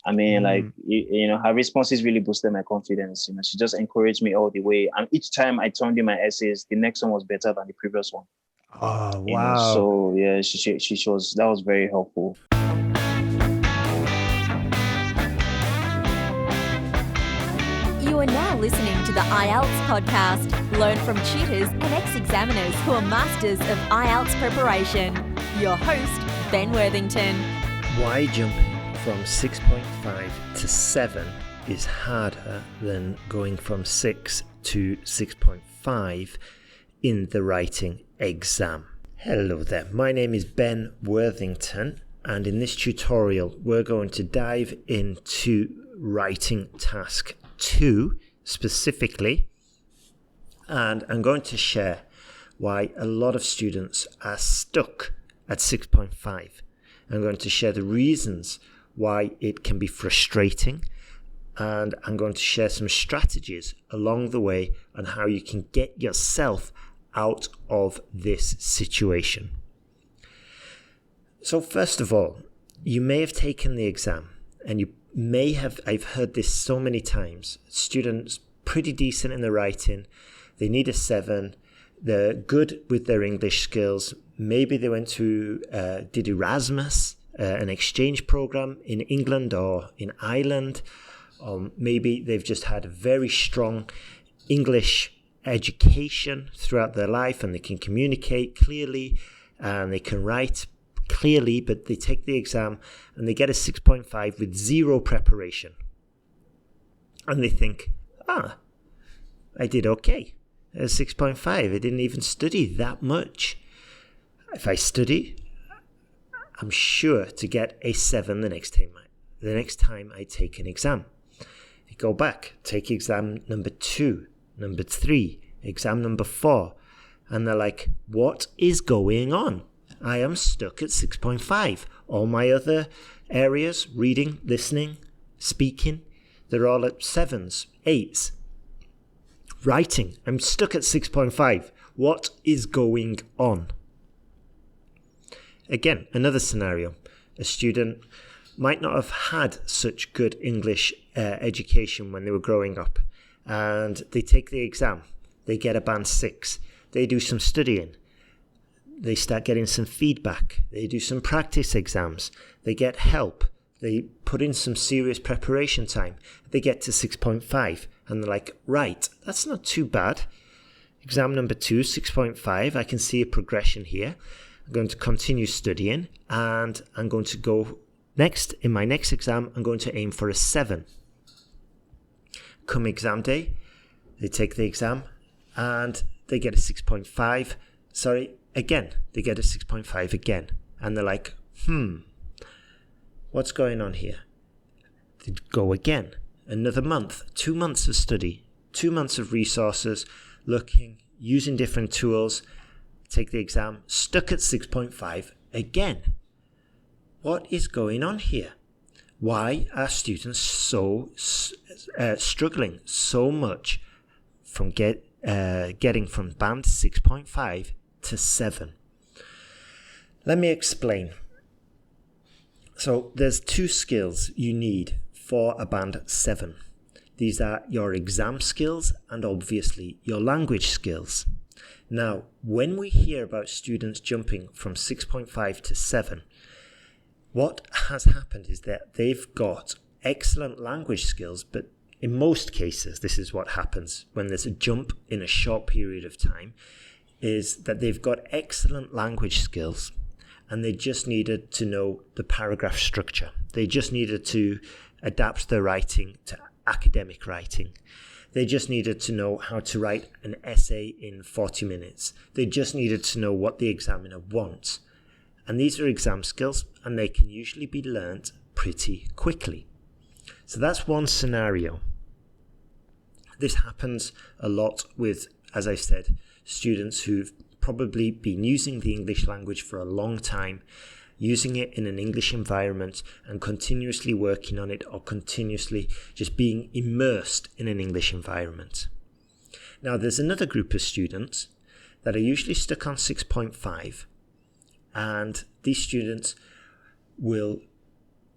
I mean, like, Mm. her responses really boosted my confidence. She just encouraged me all the way. And each time I turned in my essays, the next one was better than the previous one. Oh, wow. So yeah, she was, that was very helpful. You are now listening to the IELTS podcast. Learn from tutors and ex-examiners who are masters of IELTS preparation. Your host, Ben Worthington. Why jumping from 6.5 to 7 is harder than going from 6 to 6.5 in the writing exam. Hello there, my name is Ben Worthington, and in this tutorial we're going to dive into writing task 2 specifically, and I'm going to share why a lot of students are stuck at 6.5. I'm going to share the reasons why it can be frustrating, and I'm going to share some strategies along the way on how you can get yourself out of this situation. So first of all, you may have taken the exam, and you may have, I've heard this so many times, students pretty decent in the writing, they need a 7, they're good with their English skills, maybe they went to, did Erasmus, an exchange program in England or in Ireland, or maybe they've just had a very strong English education throughout their life and they can communicate clearly and they can write clearly, but they take the exam and they get a 6.5 with zero preparation. And they think, I did okay. A 6.5. I didn't even study that much. If I study, I'm sure to get a 7 the next time I take an exam. I go back, take exam number 2, number 3, exam number 4, and they're like, what is going on? I am stuck at 6.5. All my other areas, reading, listening, speaking, they're all at 7s, 8s. Writing, I'm stuck at 6.5. What is going on? Again, another scenario. A student might not have had such good English education when they were growing up, and they take the exam. They get a band 6. They do some studying. They start getting some feedback. They do some practice exams. They get help. They put in some serious preparation time. They get to 6.5 and they're like, right, that's not too bad. Exam number 2, 6.5. I can see a progression here. I'm going to continue studying and I'm going to go next. In my next exam, I'm going to aim for a 7. Come exam day, they take the exam and they get a 6.5. Again, they get a 6.5 again. And they're like, what's going on here? They go again. Another month, 2 months of study, 2 months of resources, looking, using different tools, take the exam, stuck at 6.5 again. What is going on here? Why are students so struggling so much from getting from band 6.5 to 7? Let me explain. So there's 2 skills you need for a band 7. These are your exam skills and obviously your language skills. Now, when we hear about students jumping from 6.5 to 7, what has happened is that they've got excellent language skills, but in most cases, this is what happens when there's a jump in a short period of time, is that they've got excellent language skills and they just needed to know the paragraph structure. They just needed to adapt their writing to academic writing. They just needed to know how to write an essay in 40 minutes. They just needed to know what the examiner wants. And these are exam skills, and they can usually be learnt pretty quickly. So that's one scenario. This happens a lot with, as I said, students who've probably been using the English language for a long time, using it in an English environment and continuously working on it, or continuously just being immersed in an English environment. Now, there's another group of students that are usually stuck on 6.5, and these students will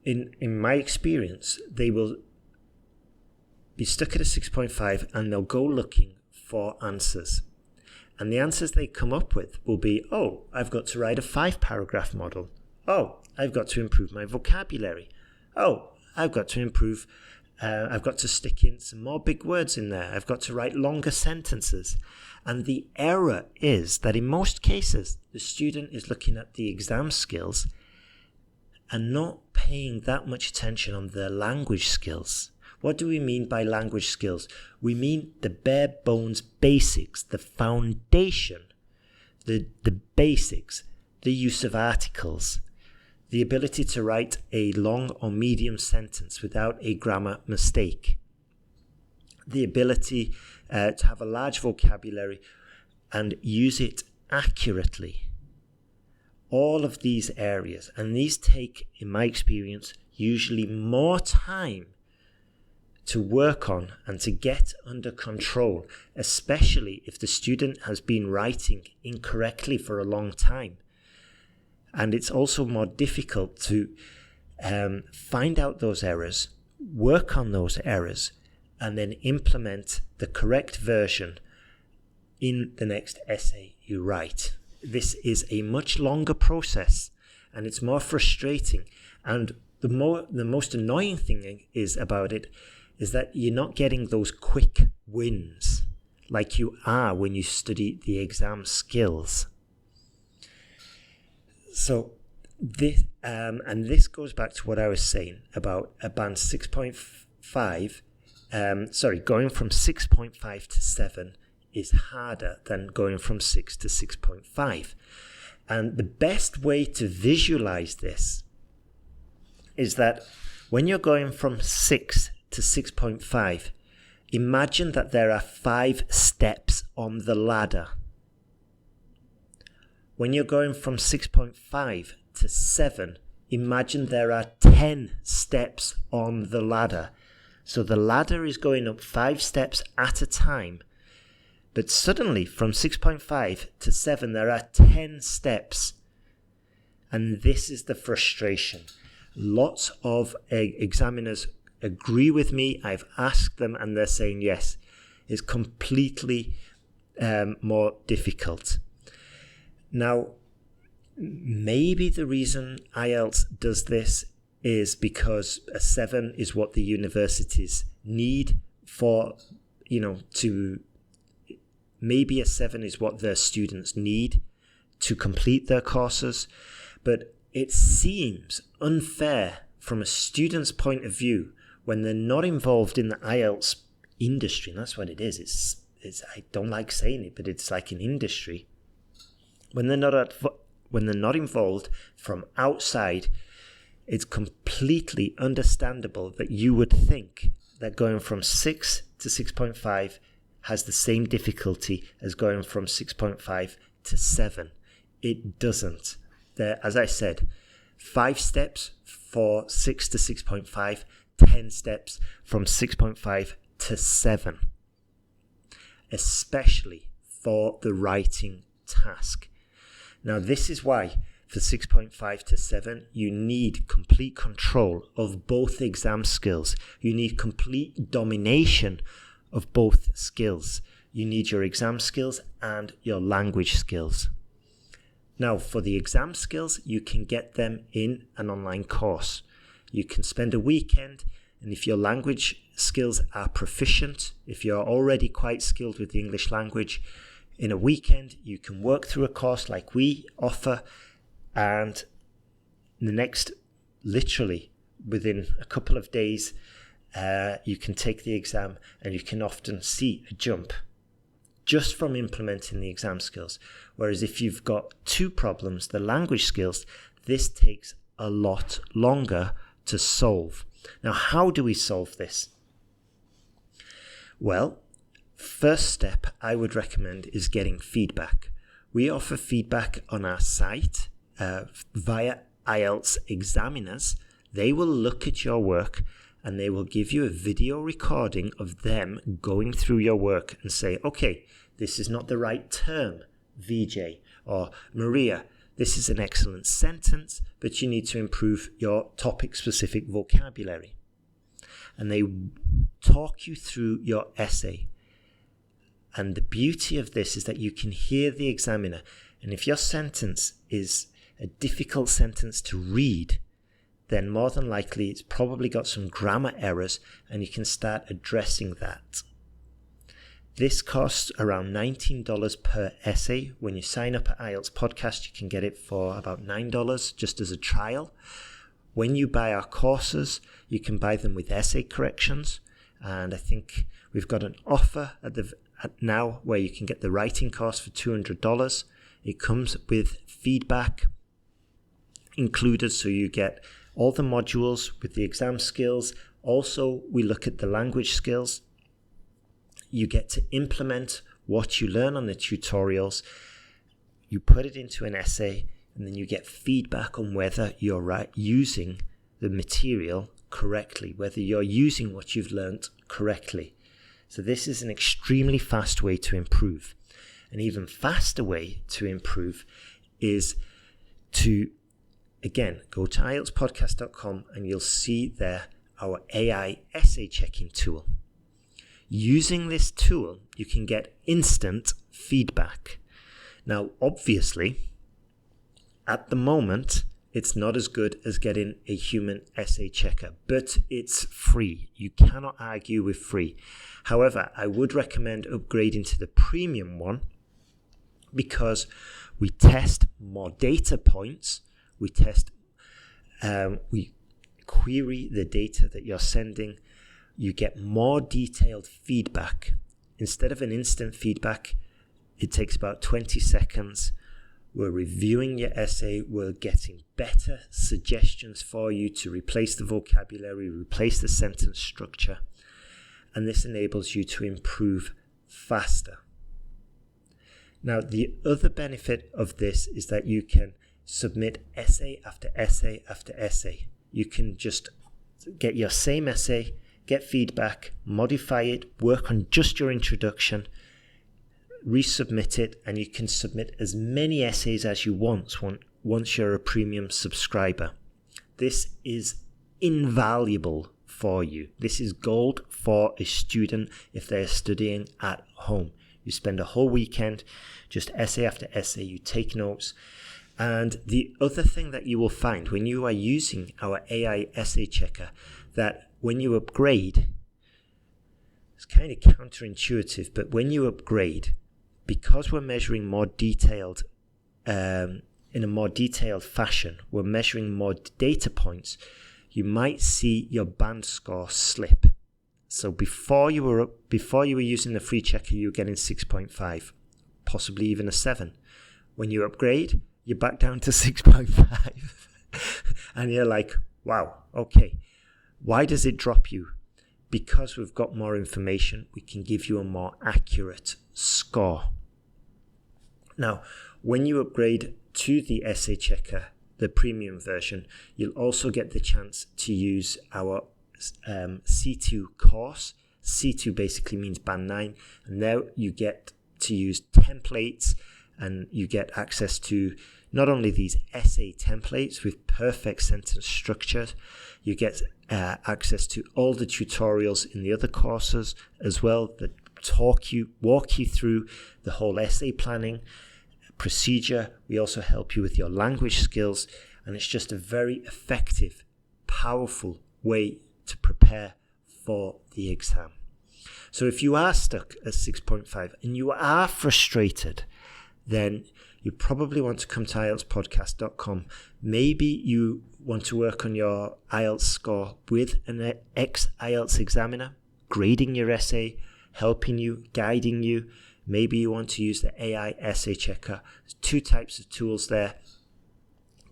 in my experience, they will be stuck at a 6.5 and they'll go looking for answers. And the answers they come up with will be, oh, I've got to write a 5-paragraph model. Oh, I've got to improve my vocabulary. Oh, I've got to stick in some more big words in there. I've got to write longer sentences. And the error is that in most cases, the student is looking at the exam skills and not paying that much attention on their language skills. What do we mean by language skills? We mean the bare bones basics, the foundation, the basics, the use of articles, the ability to write a long or medium sentence without a grammar mistake, the ability to have a large vocabulary and use it accurately. All of these areas, and these take, in my experience, usually more time to work on and to get under control, especially if the student has been writing incorrectly for a long time. And it's also more difficult to find out those errors, work on those errors, and then implement the correct version in the next essay you write. This is a much longer process, and it's more frustrating. And the most annoying thing about it is that you're not getting those quick wins like you are when you study the exam skills. So this goes back to what I was saying about a band 6.5. Going from 6.5 to 7 is harder than going from 6 to 6.5. And the best way to visualize this is that when you're going from 6 to 6.5, imagine that there are 5 steps on the ladder. When you're going from 6.5 to 7, imagine there are 10 steps on the ladder. So the ladder is going up 5 steps at a time. But suddenly from 6.5 to 7, there are 10 steps. And this is the frustration. Lots of examiners agree with me. I've asked them and they're saying yes. It's completely more difficult. Now, maybe the reason IELTS does this is because a 7 is what the universities need for, maybe a 7 is what their students need to complete their courses. But it seems unfair from a student's point of view when they're not involved in the IELTS industry. And that's what it is. It's I don't like saying it, but it's like an industry. When they're not involved from outside, it's completely understandable that you would think that going from 6 to 6.5 has the same difficulty as going from 6.5 to 7. It doesn't. There, as I said, 5 steps for 6 to 6.5, 10 steps from 6.5 to 7, especially for the writing task. Now, this is why for 6.5 to 7, you need complete control of both exam skills. You need complete domination of both skills. You need your exam skills and your language skills. Now, for the exam skills, you can get them in an online course. You can spend a weekend, and if your language skills are proficient, if you're already quite skilled with the English language, in a weekend, you can work through a course like we offer, and literally within a couple of days, you can take the exam, and you can often see a jump just from implementing the exam skills. Whereas if you've got 2 problems, the language skills, this takes a lot longer to solve. Now, how do we solve this? Well, first step I would recommend is getting feedback. We offer feedback on our site via IELTS examiners. They will look at your work and they will give you a video recording of them going through your work and say, okay, this is not the right term, VJ, or Maria, this is an excellent sentence, but you need to improve your topic-specific vocabulary. And they talk you through your essay. And the beauty of this is that you can hear the examiner. And if your sentence is a difficult sentence to read, then more than likely it's probably got some grammar errors, and you can start addressing that. This costs around $19 per essay. When you sign up at IELTS Podcast, you can get it for about $9 just as a trial. When you buy our courses, you can buy them with essay corrections. And I think we've got an offer at now where you can get the writing course for $200. It comes with feedback included, so you get all the modules with the exam skills. Also, we look at the language skills. You get to implement what you learn on the tutorials. You put it into an essay, and then you get feedback on whether you're using the material correctly, whether you're using what you've learned correctly. So this is an extremely fast way to improve. An even faster way to improve is to, again, go to IELTSpodcast.com, and you'll see there our AI essay checking tool. Using this tool, you can get instant feedback. Now, obviously, at the moment, it's not as good as getting a human essay checker, but it's free. You cannot argue with free. However, I would recommend upgrading to the premium one because we test more data points. We query the data that you're sending. You get more detailed feedback. Instead of an instant feedback, it takes about 20 seconds. We're reviewing your essay. We're getting better suggestions for you to replace the vocabulary, replace the sentence structure. And this enables you to improve faster. Now, the other benefit of this is that you can submit essay after essay after essay. You can just get your same essay, get feedback, modify it, work on just your introduction, resubmit it, and you can submit as many essays as you want once you're a premium subscriber. This is invaluable for you. This is gold for a student if they're studying at home. You spend a whole weekend, just essay after essay, you take notes. And the other thing that you will find when you are using our AI essay checker, that when you upgrade, it's kind of counterintuitive, but when you upgrade, because we're measuring more detailed, in a more detailed fashion, we're measuring more data points, you might see your band score slip. So before you were using the free checker, you were getting 6.5, possibly even a 7. When you upgrade, you're back down to 6.5. And you're like, wow, okay. Why does it drop you? Because we've got more information, we can give you a more accurate score. Now, when you upgrade to the essay checker, the premium version, you'll also get the chance to use our C2 course. C2 basically means band 9, and there you get to use templates, and you get access to not only these essay templates with perfect sentence structure, you get access to all the tutorials in the other courses as well that walk you through the whole essay planning procedure. We also help you with your language skills, and it's just a very effective, powerful way to prepare for the exam. So if you are stuck at 6.5 and you are frustrated, then you probably want to come to IELTSpodcast.com. Maybe you want to work on your IELTS score with an ex-IELTS examiner, grading your essay, helping you, guiding you. Maybe you want to use the AI essay checker. There's 2 types of tools there,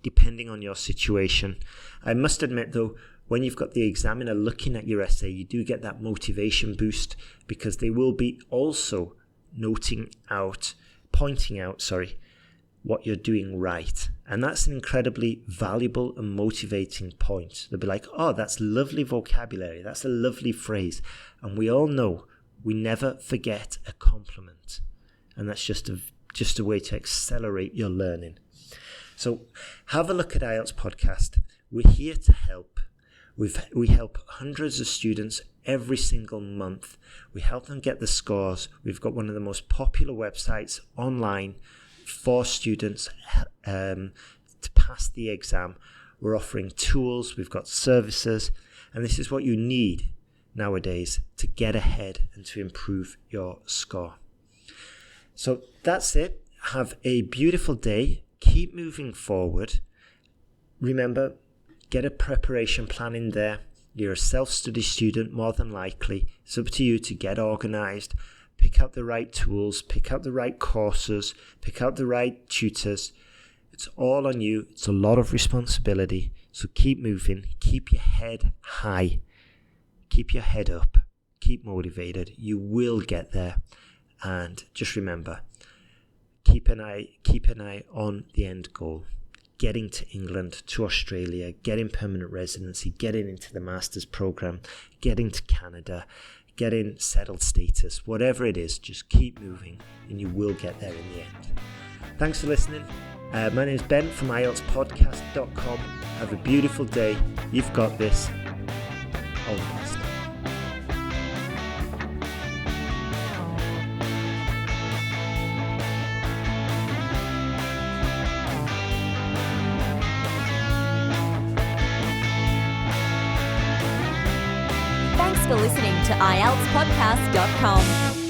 depending on your situation. I must admit, though, when you've got the examiner looking at your essay, you do get that motivation boost because they will be also pointing out, what you're doing right. And that's an incredibly valuable and motivating point. They'll be like, oh, that's lovely vocabulary. That's a lovely phrase. And we all know we never forget a compliment. And that's just a way to accelerate your learning. So have a look at IELTS Podcast. We're here to help. We help hundreds of students every single month. We help them get the scores. We've got one of the most popular websites online for students to pass the exam. We're offering tools, we've got services, and this is what you need nowadays to get ahead and to improve your score. So that's it. Have a beautiful day. Keep moving forward. Remember, get a preparation plan in there. You're a self-study student, more than likely. It's up to you to get organized, pick out the right tools, pick out the right courses, pick out the right tutors. It's all on you. It's a lot of responsibility. So keep moving. Keep your head high. Keep your head up. Keep motivated. You will get there. And just remember, keep an eye on the end goal. Getting to England, to Australia, getting permanent residency, getting into the master's program, getting to Canada, getting settled status, whatever it is, just keep moving and you will get there in the end. Thanks for listening. My name is Ben from IELTSpodcast.com. Have a beautiful day. You've got this. All the best. Thanks for listening to IELTSpodcast.com.